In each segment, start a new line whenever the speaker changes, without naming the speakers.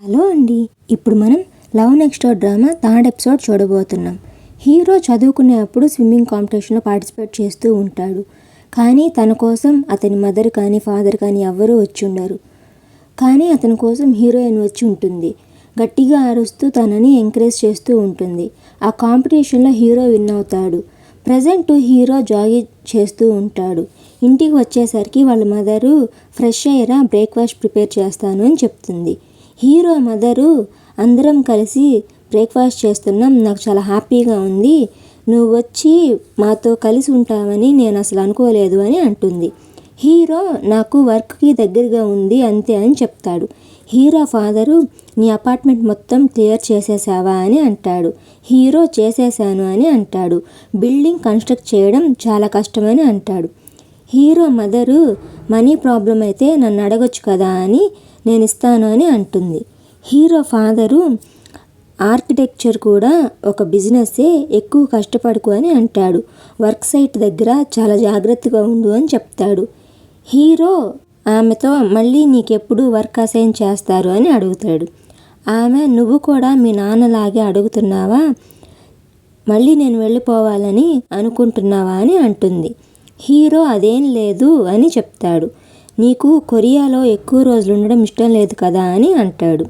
Hello అండి, ఇప్పుడు మనం love next door drama third episode చూడబోతున్నాం. హీరో చదువుకునేప్పుడు స్విమ్మింగ్ కాంపిటీషన్లో పార్టిసిపేట్ చేస్తూ ఉంటాడు. కానీ తన కోసం అతని మదర్ కానీ ఫాదర్ కానీ ఎవ్వరూ వచ్చి ఉండరు. కానీ అతని కోసం హీరోయిన్ వచ్చి ఉంటుంది. గట్టిగా అరుస్తూ తనని ఎంకరేజ్ చేస్తూ ఉంటుంది. ఆ కాంపిటీషన్లో హీరో విన్ అవుతాడు. ప్రజెంట్ హీరో జాగింగ్ చేస్తూ ఉంటాడు. ఇంటికి వచ్చేసరికి వాళ్ళ మదరు ఫ్రెష్ అయ్యారా, బ్రేక్ఫాస్ట్ ప్రిపేర్ చేస్తాను అని చెప్తుంది. హీరో మదరు అందరం కలిసి బ్రేక్ఫాస్ట్ చేస్తున్నాం, నాకు చాలా హ్యాపీగా ఉంది, నువ్వు వచ్చి మాతో కలిసి ఉంటావని నేను అసలు అనుకోలేదు అని అంటుంది. హీరో నాకు వర్క్కి దగ్గరగా ఉంది అంతే అని చెప్తాడు. హీరో ఫాదరు నీ అపార్ట్మెంట్ మొత్తం క్లియర్ చేసేసావా అని అంటాడు. హీరో చేసేసాను అని అంటాడు. బిల్డింగ్ కన్స్ట్రక్ట్ చేయడం చాలా కష్టమని అంటాడు. హీరో మదరు మనీ ప్రాబ్లం అయితే నన్ను అడగొచ్చు కదా అని నేను ఇస్తాను అని అంటుంది. హీరో ఫాదరు ఆర్కిటెక్చర్ కూడా ఒక బిజినెస్సే, ఎక్కువ కష్టపడుకు అని అంటాడు. వర్క్ సైట్ దగ్గర చాలా జాగ్రత్తగా ఉండు అని చెప్తాడు. హీరో ఆమెతో మళ్ళీ నీకెప్పుడు వర్క్ అసైన్ చేస్తారు అని అడుగుతాడు. ఆమె నువ్వు కూడా మీ నాన్నలాగే అడుగుతున్నావా, మళ్ళీ నేను వెళ్ళిపోవాలని అనుకుంటున్నావా అని అంటుంది. హీరో అదేం లేదు అని చెప్తాడు. నీకు కొరియాలో ఎక్కువ రోజులు ఉండడం ఇష్టం లేదు కదా అని అంటాడు.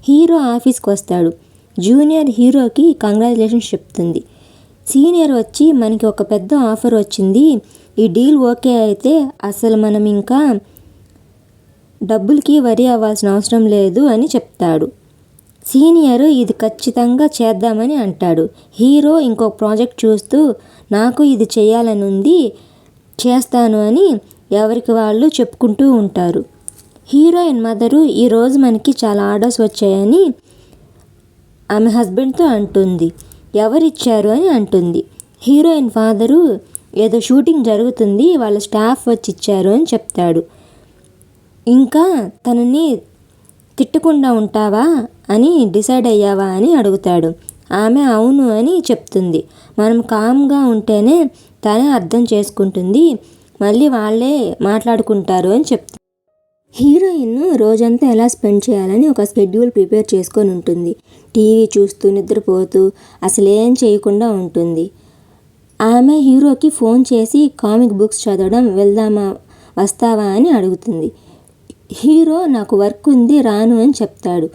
హీరో ఆఫీస్కి వస్తాడు. జూనియర్ హీరోకి కంగ్రాచులేషన్స్ చెప్తుంది. సీనియర్ వచ్చి మనకి ఒక పెద్ద ఆఫర్ వచ్చింది, ఈ డీల్ ఓకే అయితే అసలు మనం ఇంకా డబ్బులకి వరి అవ్వాల్సిన అవసరం లేదు అని చెప్తాడు. సీనియర్ ఇది ఖచ్చితంగా చేద్దామని అంటాడు. హీరో ఇంకో ప్రాజెక్ట్ చూస్తూ నాకు ఇది చేయాలని ఉంది, చేస్తాను అని ఎవరికి వాళ్ళు చెప్పుకుంటూ ఉంటారు. హీరోయిన్ మదరు ఈరోజు మనకి చాలా ఆర్డర్స్ వచ్చాయని ఆమె హస్బెండ్తో అంటుంది. ఎవరిచ్చారు అని అంటుంది. హీరోయిన్ ఫాదరు ఏదో షూటింగ్ జరుగుతుంది, వాళ్ళ స్టాఫ్ వచ్చి ఇచ్చారు అని చెప్తాడు. ఇంకా తనని తిట్టకుండా ఉంటావా అని డిసైడ్ అయ్యావా అని అడుగుతాడు. ఆమె అవును అని చెప్తుంది. మనం కామ్గా ఉంటేనే తనే అర్థం చేసుకుంటుంది, మళ్ళీ వాళ్ళే మాట్లాడుకుంటారు అని చెప్తుంది. హీరోయిన్ రోజంతా ఎలా స్పెండ్ చేయాలని ఒక షెడ్యూల్ ప్రిపేర్ చేసుకొని ఉంటుంది. టీవీ చూస్తూ నిద్రపోతూ అసలు ఏం చేయకుండా ఉంటుంది. ఆమె హీరోకి ఫోన్ చేసి కామిక్ బుక్స్ చదవడం వెళ్దామా, వస్తావా అని అడుగుతుంది. హీరో నాకు వర్క్ ఉంది రాను అని చెప్తాడు.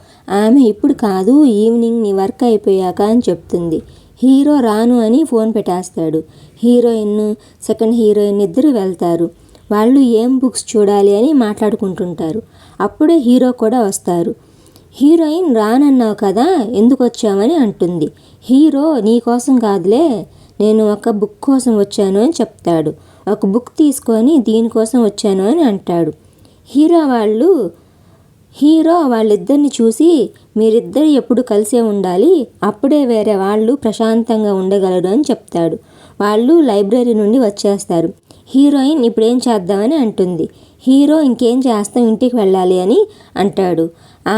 ఆమె ఇప్పుడు కాదు, ఈవినింగ్ నీ వర్క్ అయిపోయాక అని చెప్తుంది. హీరో రాను అని ఫోన్ పెట్టేస్తాడు. హీరోయిన్, సెకండ్ హీరోయిన్ ఇద్దరు వెళ్తారు. వాళ్ళు ఏం బుక్స్ చూడాలి అని మాట్లాడుకుంటుంటారు. అప్పుడే హీరో కూడా వస్తారు. హీరోయిన్ రానన్నావు కదా, ఎందుకు వచ్చామని అంటుంది. హీరో నీ కోసం కాదులే, నేను ఒక బుక్ కోసం వచ్చాను అని చెప్తాడు. ఒక బుక్ తీసుకొని దీనికోసం వచ్చాను అని అంటాడు. హీరో వాళ్ళిద్దరిని చూసి మీరిద్దరు ఎప్పుడు కలిసే ఉండాలి, అప్పుడే వేరే వాళ్ళు ప్రశాంతంగా ఉండగలరు అని చెప్తాడు. వాళ్ళు లైబ్రరీ నుండి వచ్చేస్తారు. హీరోయిన్ ఇప్పుడు ఏం చేద్దామని అంటుంది. హీరో ఇంకేం చేస్తాం, ఇంటికి వెళ్ళాలి అని అంటాడు.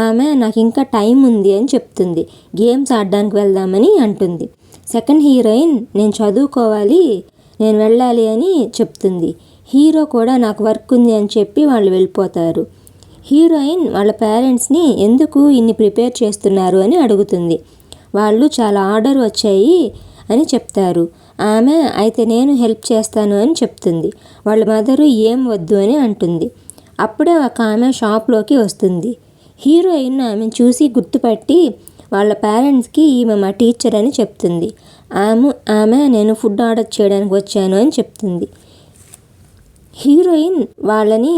ఆమె నాకు ఇంకా టైం ఉంది అని చెప్తుంది. గేమ్స్ ఆడడానికి వెళ్దామని అంటుంది. సెకండ్ హీరోయిన్ నేను చదువుకోవాలి, నేను వెళ్ళాలి అని చెప్తుంది. హీరో కూడా నాకు వర్క్ ఉంది అని చెప్పి వాళ్ళు వెళ్ళిపోతారు. హీరోయిన్ వాళ్ళ పేరెంట్స్ని ఎందుకు ఇన్ని ప్రిపేర్ చేస్తున్నారు అని అడుగుతుంది. వాళ్ళు చాలా ఆర్డర్ వచ్చాయి అని చెప్తారు. ఆమె అయితే నేను హెల్ప్ చేస్తాను అని చెప్తుంది. వాళ్ళ మదరు ఏం వద్దు అని అంటుంది. అప్పుడే ఒక ఆమె షాప్లోకి వస్తుంది. హీరోయిన్ ఆమెను చూసి గుర్తుపట్టి వాళ్ళ పేరెంట్స్కి ఈమె మా టీచర్ అని చెప్తుంది. ఆమె నేను ఫుడ్ ఆర్డర్ చేయడానికి వచ్చాను అని చెప్తుంది. హీరోయిన్ వాళ్ళని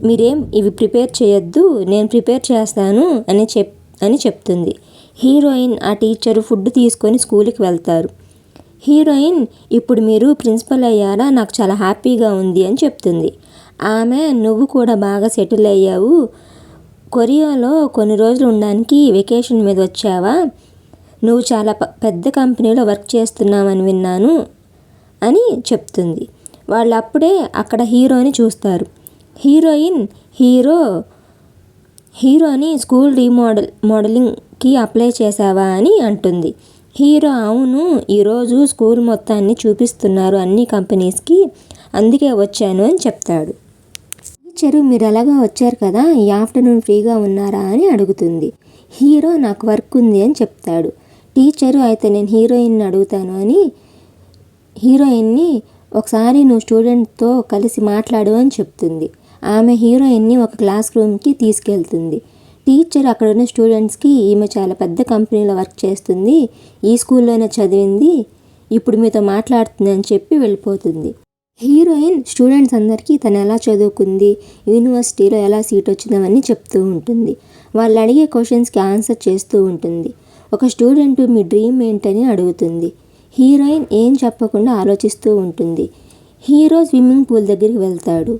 మీరేం ఇవి ప్రిపేర్ చేయొద్దు, నేను ప్రిపేర్ చేస్తాను అని చెప్తుంది. హీరోయిన్ ఆ టీచరు ఫుడ్ తీసుకొని స్కూల్కి వెళ్తారు. హీరోయిన్ ఇప్పుడు మీరు ప్రిన్సిపల్ అయ్యారా, నాకు చాలా హ్యాపీగా ఉంది అని చెప్తుంది. ఆమె నువ్వు కూడా బాగా సెటిల్ అయ్యావు, కొరియాలో కొన్ని రోజులు ఉండడానికి వెకేషన్ మీద వచ్చావా, నువ్వు చాలా పెద్ద కంపెనీలో వర్క్ చేస్తున్నావని విన్నాను అని చెప్తుంది. వాళ్ళు అప్పుడే అక్కడ హీరోని చూస్తారు. హీరోని స్కూల్ మోడలింగ్కి అప్లై చేసావా అని అంటుంది. హీరో అవును, ఈరోజు స్కూల్ మొత్తాన్ని చూపిస్తున్నారు అన్ని కంపెనీస్కి, అందుకే వచ్చాను అని చెప్తాడు. టీచరు మీరు ఎలాగా వచ్చారు కదా, ఈ ఆఫ్టర్నూన్ ఫ్రీగా ఉన్నారా అని అడుగుతుంది. హీరో నాకు వర్క్ ఉంది అని చెప్తాడు. టీచరు అయితే నేను హీరోయిన్ని అడుగుతాను అని హీరోయిన్ని ఒకసారి నువ్వు స్టూడెంట్తో కలిసి మాట్లాడు అని చెప్తుంది. ఆమె హీరోయిన్ని ఒక క్లాస్ రూమ్కి తీసుకెళ్తుంది. టీచర్ అక్కడ ఉన్న స్టూడెంట్స్కి ఈమె చాలా పెద్ద కంపెనీలో వర్క్ చేస్తుంది, ఈ స్కూల్లోనే చదివింది, ఇప్పుడు మీతో మాట్లాడుతుంది అని చెప్పి వెళ్ళిపోతుంది. హీరోయిన్ స్టూడెంట్స్ అందరికీ తను ఎలా చదువుకుంది, యూనివర్సిటీలో ఎలా సీట్ వచ్చిందని చెప్తూ ఉంటుంది. వాళ్ళు అడిగే క్వశ్చన్స్కి ఆన్సర్ చేస్తూ ఉంటుంది. ఒక స్టూడెంట్ మీ డ్రీమ్ ఏంటని అడుగుతుంది. హీరోయిన్ ఏం చెప్పకుండా ఆలోచిస్తూ ఉంటుంది. హీరో స్విమ్మింగ్ పూల్ దగ్గరికి వెళ్తాడు.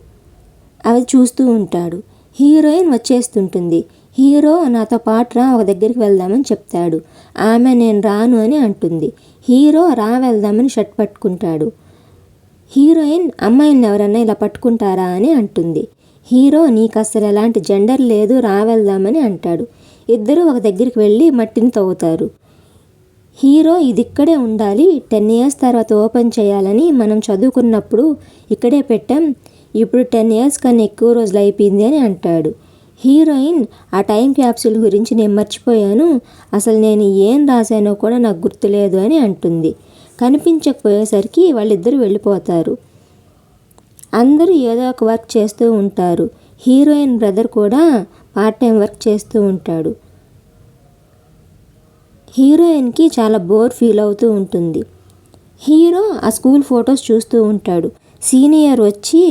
అవి చూస్తూ ఉంటాడు. హీరోయిన్ వచ్చేస్తుంటుంది. హీరో నాతో పాటు రా, ఒక దగ్గరికి వెళ్దామని చెప్తాడు. ఆమె నేను రాను అని అంటుంది. హీరో రా వెళ్దామని షర్ట్ పట్టుకుంటాడు. హీరోయిన్ అమ్మాయిని ఎవరన్నా ఇలా పట్టుకుంటారా అని అంటుంది. హీరో నీకు అసలు ఎలాంటి జెండర్ లేదు, రా వెళ్దామని అంటాడు. ఇద్దరు ఒక దగ్గరికి వెళ్ళి మట్టిని తవ్వుతారు. హీరో ఇది ఇక్కడే ఉండాలి, 10 years తర్వాత ఓపెన్ చేయాలని మనం చదువుకున్నప్పుడు ఇక్కడే పెట్టాం, ఇప్పుడు 10 years కన్నా ఎక్కువ రోజులు అయిపోయింది అని అంటాడు. హీరోయిన్ ఆ టైం క్యాప్సూల్ గురించి నేను మర్చిపోయాను, అసలు నేను ఏం రాశానో కూడా నాకు గుర్తులేదు అని అంటుంది. కనిపించకపోయేసరికి వాళ్ళిద్దరూ వెళ్ళిపోతారు. అందరూ ఏదో ఒక వర్క్ చేస్తూ ఉంటారు. హీరోయిన్ బ్రదర్ కూడా పార్ట్ టైం వర్క్ చేస్తూ ఉంటాడు. హీరోయిన్కి చాలా బోర్ ఫీల్ అవుతూ ఉంటుంది. హీరో ఆ స్కూల్ ఫొటోస్ చూస్తూ ఉంటాడు. సీనియర్ వచ్చి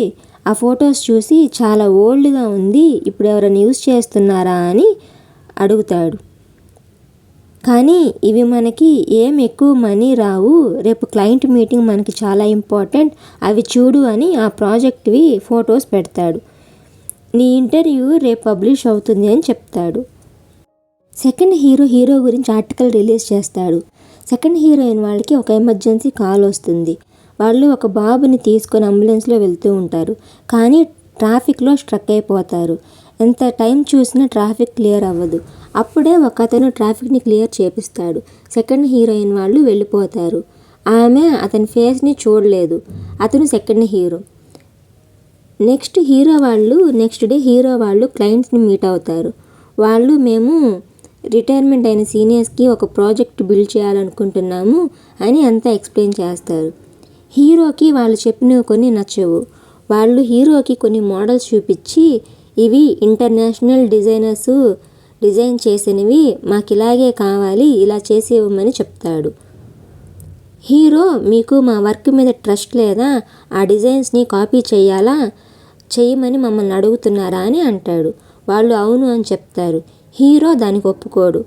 ఆ ఫొటోస్ చూసి చాలా ఓల్డ్గా ఉంది, ఇప్పుడు ఎవరైనా యూజ్ చేస్తున్నారా అని అడుగుతాడు. కానీ ఇవి మనకి ఏం ఎక్కువ మనీ రావు, రేపు క్లయింట్ మీటింగ్ మనకి చాలా ఇంపార్టెంట్, అవి చూడు అని ఆ ప్రాజెక్ట్వి ఫొటోస్ పెడతాడు. నీ ఇంటర్వ్యూ రేపు పబ్లిష్ అవుతుంది అని చెప్తాడు. సెకండ్ హీరో గురించి ఆర్టికల్ రిలీజ్ చేస్తాడు. సెకండ్ హీరోయిన్ వాళ్ళకి ఒక ఎమర్జెన్సీ కాల్ వస్తుంది. వాళ్ళు ఒక బాబుని తీసుకొని అంబులెన్స్లో వెళ్తూ ఉంటారు. కానీ ట్రాఫిక్లో స్ట్రక్ అయిపోతారు. ఎంత టైం చూసినా ట్రాఫిక్ క్లియర్ అవ్వదు. అప్పుడే ఒక అతను ట్రాఫిక్ని క్లియర్ చేపిస్తాడు. సెకండ్ హీరోయిన్ వాళ్ళు వెళ్ళిపోతారు. ఆమె అతని ఫేస్ని చూడలేదు. అతను second hero. Next day hero వాళ్ళు క్లయింట్స్ని మీట్ అవుతారు. వాళ్ళు మేము రిటైర్మెంట్ అయిన సీనియర్స్కి ఒక ప్రాజెక్ట్ బిల్డ్ చేయాలనుకుంటున్నాము అని అంతా ఎక్స్ప్లెయిన్ చేస్తారు. హీరోకి వాళ్ళు చెప్పినవి కొన్ని నచ్చవు. వాళ్ళు హీరోకి కొన్ని మోడల్స్ చూపించి ఇవి ఇంటర్నేషనల్ డిజైనర్స్ డిజైన్ చేసినవి, మాకు ఇలాగే కావాలి, ఇలా చేసి ఇవ్వమని చెప్తాడు. హీరో మీకు మా వర్క్ మీద ట్రస్ట్ లేదా, ఆ డిజైన్స్ని కాపీ చేయమని మమ్మల్ని అడుగుతున్నారా అని అంటాడు. వాళ్ళు అవును అని చెప్తారు. హీరో దానికి ఒప్పుకోడు.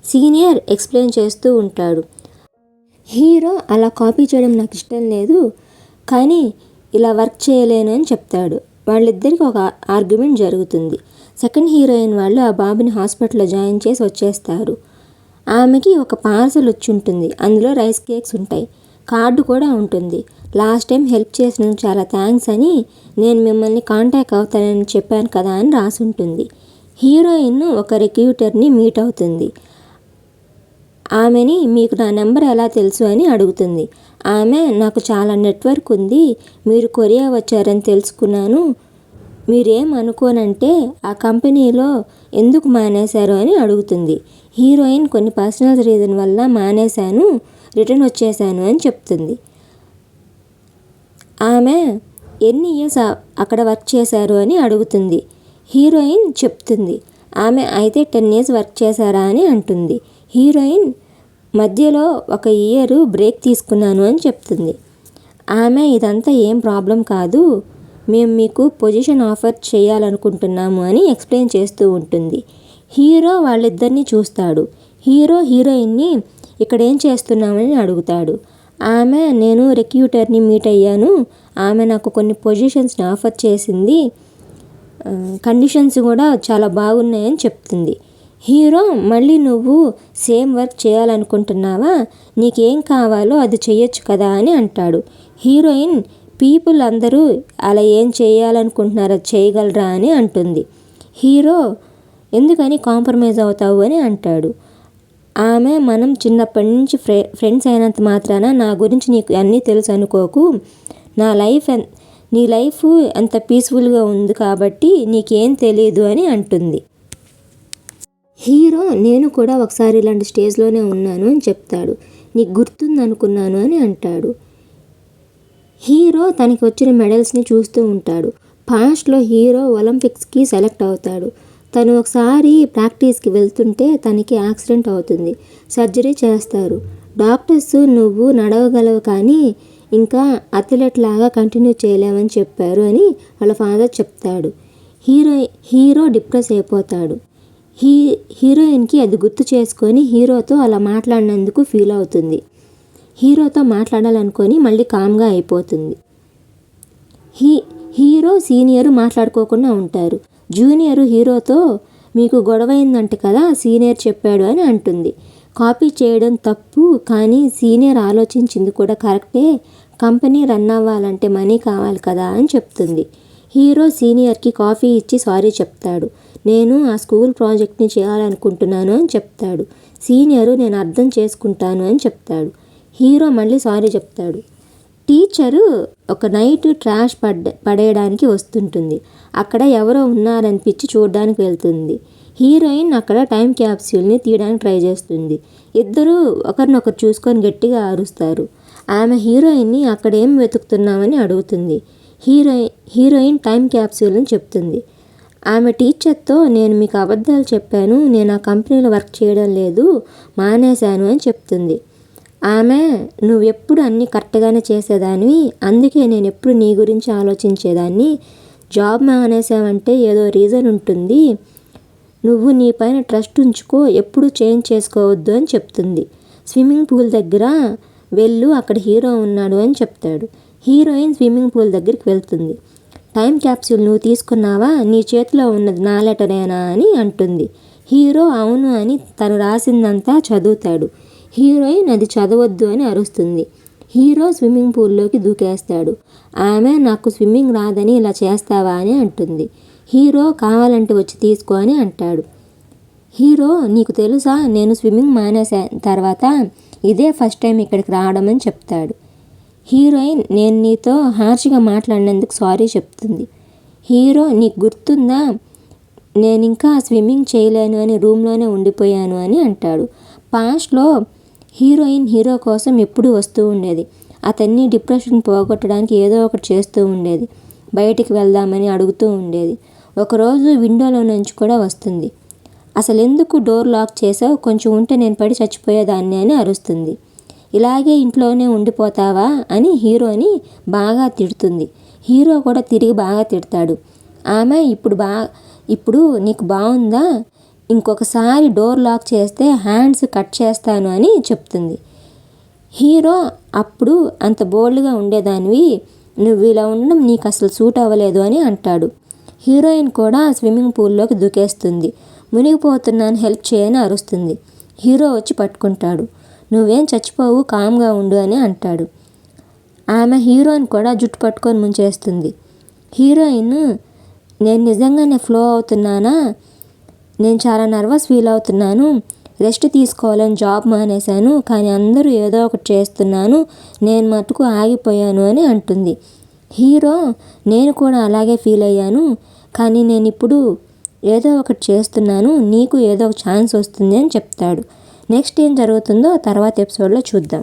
సీనియర్ ఎక్స్ప్లెయిన్ చేస్తూ ఉంటాడు. హీరో అలా కాపీ చేయడం నాకు ఇష్టం లేదు, కానీ ఇలా వర్క్ చేయలేను అని చెప్తాడు. వాళ్ళిద్దరికి ఒక ఆర్గ్యుమెంట్ జరుగుతుంది. సెకండ్ హీరోయిన్ వాళ్ళు ఆ బాబుని హాస్పిటల్లో జాయిన్ చేసి వచ్చేస్తారు. ఆమెకి ఒక పార్సల్ వచ్చి ఉంటుంది. అందులో రైస్ కేక్స్ ఉంటాయి. కార్డు కూడా ఉంటుంది. లాస్ట్ టైం హెల్ప్ చేసినందుకు చాలా థ్యాంక్స్ అని, నేను మిమ్మల్ని కాంటాక్ట్ అవుతానని చెప్పాను కదా అని రాసి ఉంటుంది. హీరోయిన్ ఒక రిక్రూటర్ని మీట్ అవుతుంది. ఆమెని మీకు నా నెంబర్ ఎలా తెలుసు అని అడుగుతుంది. ఆమె నాకు చాలా నెట్వర్క్ ఉంది, మీరు కొరియా వచ్చారని తెలుసుకున్నాను, మీరేం అనుకోనంటే ఆ కంపెనీలో ఎందుకు మానేశారు అని అడుగుతుంది. హీరోయిన్ కొన్ని పర్సనల్ రీజన్ వల్ల మానేశాను, రిటర్న్ వచ్చేసాను అని చెప్తుంది. ఆమె ఎన్ని ఇయర్స్ అక్కడ వర్క్ చేశారు అని అడుగుతుంది. హీరోయిన్ చెప్తుంది. ఆమె అయితే 10 years వర్క్ చేశారా అని అంటుంది. హీరోయిన్ మధ్యలో 1 year బ్రేక్ తీసుకున్నాను అని చెప్తుంది. ఆమె ఇదంతా ఏం ప్రాబ్లం కాదు, మేము మీకు పొజిషన్ ఆఫర్ చేయాలనుకుంటున్నాము అని ఎక్స్ప్లెయిన్ చేస్తూ ఉంటుంది. హీరో వాళ్ళిద్దరిని చూస్తాడు. హీరోయిన్ని ఇక్కడ ఏం చేస్తున్నామని అడుగుతాడు. ఆమె నేను రిక్రూటర్ని మీట్ అయ్యాను, ఆమె నాకు కొన్ని పొజిషన్స్ని ఆఫర్ చేసింది, కండిషన్స్ కూడా చాలా బాగున్నాయని చెప్తుంది. హీరో మళ్ళీ నువ్వు సేమ్ వర్క్ చేయాలనుకుంటున్నావా, నీకేం కావాలో అది చెయ్యొచ్చు కదా అని అంటాడు. హీరోయిన్ పీపుల్ అందరూ అలా ఏం చేయాలనుకుంటున్నారో చేయగలరా అని అంటుంది. హీరో ఎందుకని కాంప్రమైజ్ అవుతావు అని అంటాడు. ఆమె మనం చిన్నప్పటి నుంచి ఫ్రెండ్స్ అయినంత మాత్రాన నా గురించి నీకు అన్నీ తెలుసు అనుకోకు, నీ లైఫ్ అంత పీస్ఫుల్గా ఉంది కాబట్టి నీకేం తెలియదు అని అంటుంది. హీరో నేను కూడా ఒకసారి ఇలాంటి స్టేజ్లోనే ఉన్నాను అని చెప్తాడు. నీకు గుర్తుందనుకున్నాను అని అంటాడు. హీరో తనకి వచ్చిన మెడల్స్ని చూస్తూ ఉంటాడు. పాస్ట్లో హీరో ఒలింపిక్స్కి సెలెక్ట్ అవుతాడు. తను ఒకసారి ప్రాక్టీస్కి వెళ్తుంటే తనకి యాక్సిడెంట్ అవుతుంది. సర్జరీ చేస్తారు. డాక్టర్స్ నువ్వు నడవగలవు కానీ ఇంకా అథ్లెట్ లాగా కంటిన్యూ చేయలేమని చెప్పారు అని వాళ్ళ ఫాదర్ చెప్తాడు. హీరో డిప్రెస్ అయిపోతాడు. హీరోయిన్కి అది గుర్తు చేసుకొని హీరోతో అలా మాట్లాడినందుకు ఫీల్ అవుతుంది. హీరోతో మాట్లాడాలనుకొని మళ్ళీ కామ్గా అయిపోతుంది. హీరో సీనియరు మాట్లాడుకోకుండా ఉంటారు. జూనియరు హీరోతో మీకు గొడవైందంట కదా సీనియర్ చెప్పాడు అని అంటుంది. కాపీ చేయడం తప్పు కానీ సీనియర్ ఆలోచించింది కూడా కరెక్టే, కంపెనీ రన్ అవ్వాలంటే మనీ కావాలి కదా అని చెప్తుంది. హీరో సీనియర్కి కాఫీ ఇచ్చి సారీ చెప్తాడు. నేను ఆ స్కూల్ ప్రాజెక్ట్ని చేయాలనుకుంటున్నాను అని చెప్తాడు. సీనియరు నేను అర్థం చేసుకుంటాను అని చెప్తాడు. హీరో మళ్ళీ సారీ చెప్తాడు. టీచరు ఒక నైట్ ట్రాష్ పడేయడానికి వస్తుంటుంది. అక్కడ ఎవరో ఉన్నారనిపించి చూడడానికి వెళ్తుంది. హీరోయిన్ అక్కడ టైం క్యాప్సూల్ని తీయడానికి ట్రై చేస్తుంది. ఇద్దరూ ఒకరినొకరు చూసుకొని గట్టిగా అరుస్తారు. ఆమె హీరోయిన్ని అక్కడ ఏం వెతుకుతున్నామని అడుగుతుంది. హీరోయిన్ టైం క్యాప్సూల్ని చెప్తుంది. ఆమె టీచర్తో నేను మీకు అబద్ధాలు చెప్పాను, నేను ఆ కంపెనీలో వర్క్ చేయడం లేదు, మానేశాను అని చెప్తుంది. ఆమె నువ్వెప్పుడు అన్నీ కరెక్ట్గానే చేసేదానివి, అందుకే నేను ఎప్పుడు నీ గురించి ఆలోచించేదాన్ని, జాబ్ మానేసావంటే ఏదో రీజన్ ఉంటుంది, నువ్వు నీ పైన ట్రస్ట్ ఉంచుకో, ఎప్పుడు చేంజ్ చేసుకోవద్దు అని చెప్తుంది. స్విమ్మింగ్ పూల్ దగ్గర వెళ్ళు, అక్కడ హీరో ఉన్నాడు అని చెప్తాడు. హీరోయిన్ స్విమ్మింగ్ పూల్ దగ్గరికి వెళ్తుంది. టైం క్యాప్సూల్ నువ్వు తీసుకున్నావా, నీ చేతిలో ఉన్నది నా లెటరేనా అని అంటుంది. హీరో అవును అని తను రాసిందంతా చదువుతాడు. హీరోయిన్ అది చదవద్దు అని అరుస్తుంది. హీరో స్విమ్మింగ్ పూల్లోకి దూకేస్తాడు. ఆమె నాకు స్విమ్మింగ్ రాదని ఇలా చేస్తావా అని అంటుంది. హీరో కావాలంటే వచ్చి తీసుకో అని అంటాడు. హీరో నీకు తెలుసా నేను స్విమ్మింగ్ మానేసా తర్వాత ఇదే ఫస్ట్ టైం ఇక్కడికి రావడం అని చెప్తాడు. హీరోయిన్ నేను నీతో హార్ష్గా మాట్లాడినందుకు సారీ చెప్తుంది. హీరో నీకు గుర్తుందా నేను ఇంకా స్విమ్మింగ్ చేయలేను అని రూమ్లోనే ఉండిపోయాను అని అంటాడు. పాస్ట్లో హీరోయిన్ హీరో కోసం ఎప్పుడూ వస్తూ ఉండేది. అతన్ని డిప్రెషన్ పోగొట్టడానికి ఏదో ఒకటి చేస్తూ ఉండేది. బయటికి వెళ్దామని అడుగుతూ ఉండేది. ఒకరోజు విండోలో నుంచి కూడా వస్తుంది. అసలు ఎందుకు డోర్ లాక్ చేసావు, కొంచెం ఉంటే నేను పడి చచ్చిపోయేదాన్ని అని అరుస్తుంది. ఇలాగే ఇంట్లోనే ఉండిపోతావా అని హీరోని బాగా తిడుతుంది. హీరో కూడా తిరిగి బాగా తిడతాడు. ఆమె ఇప్పుడు నీకు బాగుందా, ఇంకొకసారి డోర్ లాక్ చేస్తే హ్యాండ్స్ కట్ చేస్తాను అని చెప్తుంది. హీరో అప్పుడు అంత బోల్డ్గా ఉండేదానివి, నువ్వు ఇలా ఉండడం నీకు అసలు సూట్ అవ్వలేదు అని అంటాడు. హీరోయిన్ కూడా స్విమ్మింగ్ పూల్లోకి దూకేస్తుంది. మునిగిపోతున్నాను హెల్ప్ చేయని అరుస్తుంది. హీరో వచ్చి పట్టుకుంటాడు. నువ్వేం చచ్చిపోవు, కామ్గా ఉండు అని అంటాడు. ఆమె హీరోయిన్ కూడా జుట్టు పట్టుకొని ముంచేస్తుంది. హీరోయిన్ నేను నిజంగానే ఫ్లో అవుతున్నానా, నేను చాలా నర్వస్ ఫీల్ అవుతున్నాను, రెస్ట్ తీసుకోవాలని జాబ్ మానేశాను, కానీ అందరూ ఏదో ఒకటి చేస్తున్నాను, నేను మటుకు ఆగిపోయాను అని అంటుంది. హీరో నేను కూడా అలాగే ఫీల్ అయ్యాను, కానీ నేను ఇప్పుడు ఏదో ఒకటి చేస్తున్నాను, నీకు ఏదో ఒక ఛాన్స్ వస్తుంది అని చెప్తాడు. నెక్స్ట్ ఏం జరుగుతుందో తర్వాత ఎపిసోడ్లో చూద్దాం.